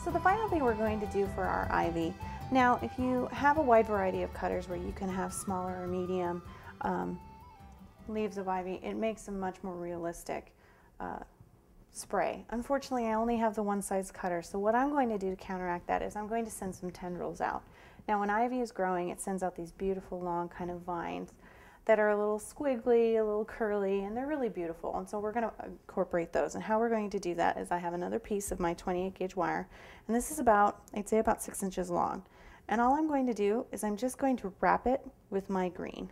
So the final thing we're going to do for our ivy, now if you have a wide variety of cutters where you can have smaller or medium leaves of ivy, it makes a much more realistic spray. Unfortunately, I only have the one size cutter, so what I'm going to do to counteract that is I'm going to send some tendrils out. Now when ivy is growing, it sends out these beautiful long kind of vines that are a little squiggly, a little curly, and they're really beautiful. And so we're going to incorporate those. And how we're going to do that is I have another piece of my 28 gauge wire, and this is about, I'd say about 6 inches long. And all I'm going to do is I'm just going to wrap it with my green.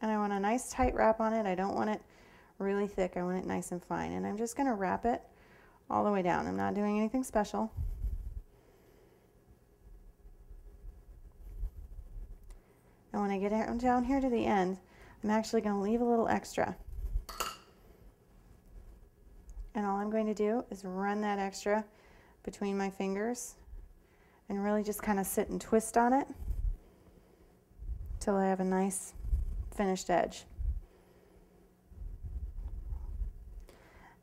And I want a nice tight wrap on it. I don't want it really thick. I want it nice and fine. And I'm just going to wrap it all the way down. I'm not doing anything special. And when I get down here to the end, I'm actually going to leave a little extra. And all I'm going to do is run that extra between my fingers and really just kind of sit and twist on it till I have a nice finished edge.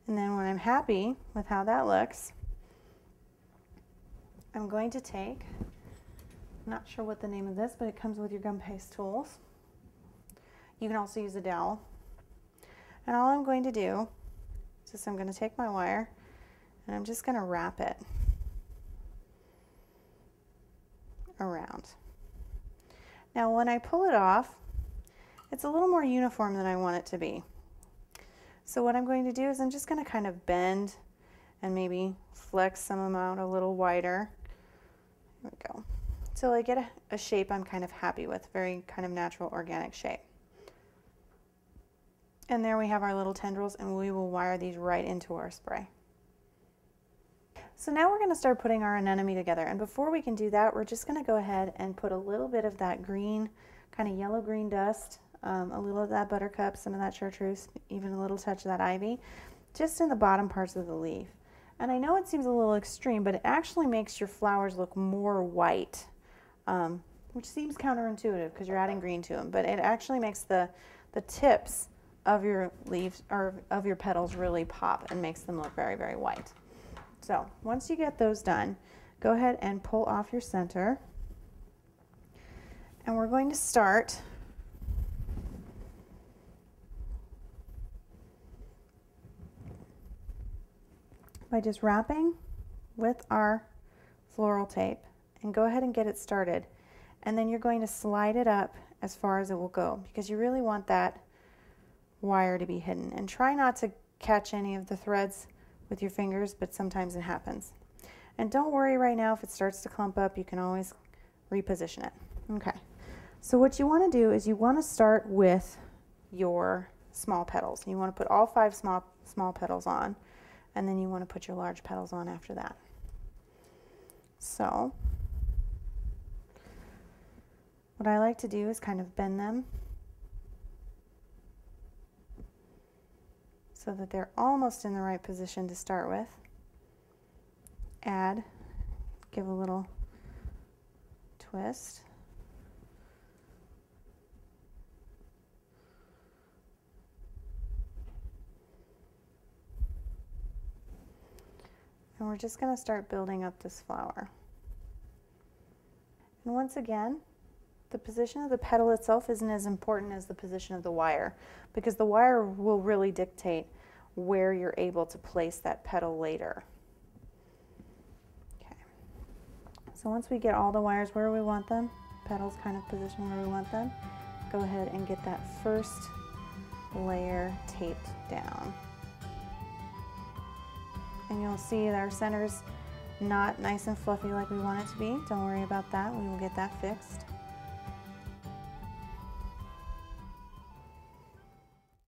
And then when I'm happy with how that looks, I'm going to take, I'm not sure what the name of this, but it comes with your Gumpaste tools. You can also use a dowel. And all I'm going to do is just I'm going to take my wire and I'm just going to wrap it around. Now when I pull it off, it's a little more uniform than I want it to be. So what I'm going to do is I'm just going to kind of bend and maybe flex some of them out a little wider. Here we go. Till I get a shape I'm kind of happy with, very kind of natural organic shape. And there we have our little tendrils, and we will wire these right into our spray. So now we're going to start putting our anemone together, and before we can do that, we're just going to go ahead and put a little bit of that green, kind of yellow-green dust, a little of that buttercup, some of that chartreuse, even a little touch of that ivy, just in the bottom parts of the leaf. And I know it seems a little extreme, but it actually makes your flowers look more white, which seems counterintuitive because you're adding green to them, but it actually makes the tips of your leaves or of your petals really pop and makes them look very, very white. So once you get those done, go ahead and pull off your center, and we're going to start by just wrapping with our floral tape, and go ahead and get it started. And then you're going to slide it up as far as it will go, because you really want that wire to be hidden. And try not to catch any of the threads with your fingers, but sometimes it happens. And don't worry right now if it starts to clump up, you can always reposition it. Okay, so what you want to do is you want to start with your small petals. You want to put all 5 small petals on, and then you want to put your large petals on after that. So what I like to do is kind of bend them so that they're almost in the right position to start with. Add, give a little twist. And we're just going to start building up this flower. And once again, the position of the petal itself isn't as important as the position of the wire, because the wire will really dictate where you're able to place that petal later. Okay. So once we get all the wires where we want them, petals kind of positioned where we want them, go ahead and get that first layer taped down. And you'll see that our center's not nice and fluffy like we want it to be. Don't worry about that, we will get that fixed.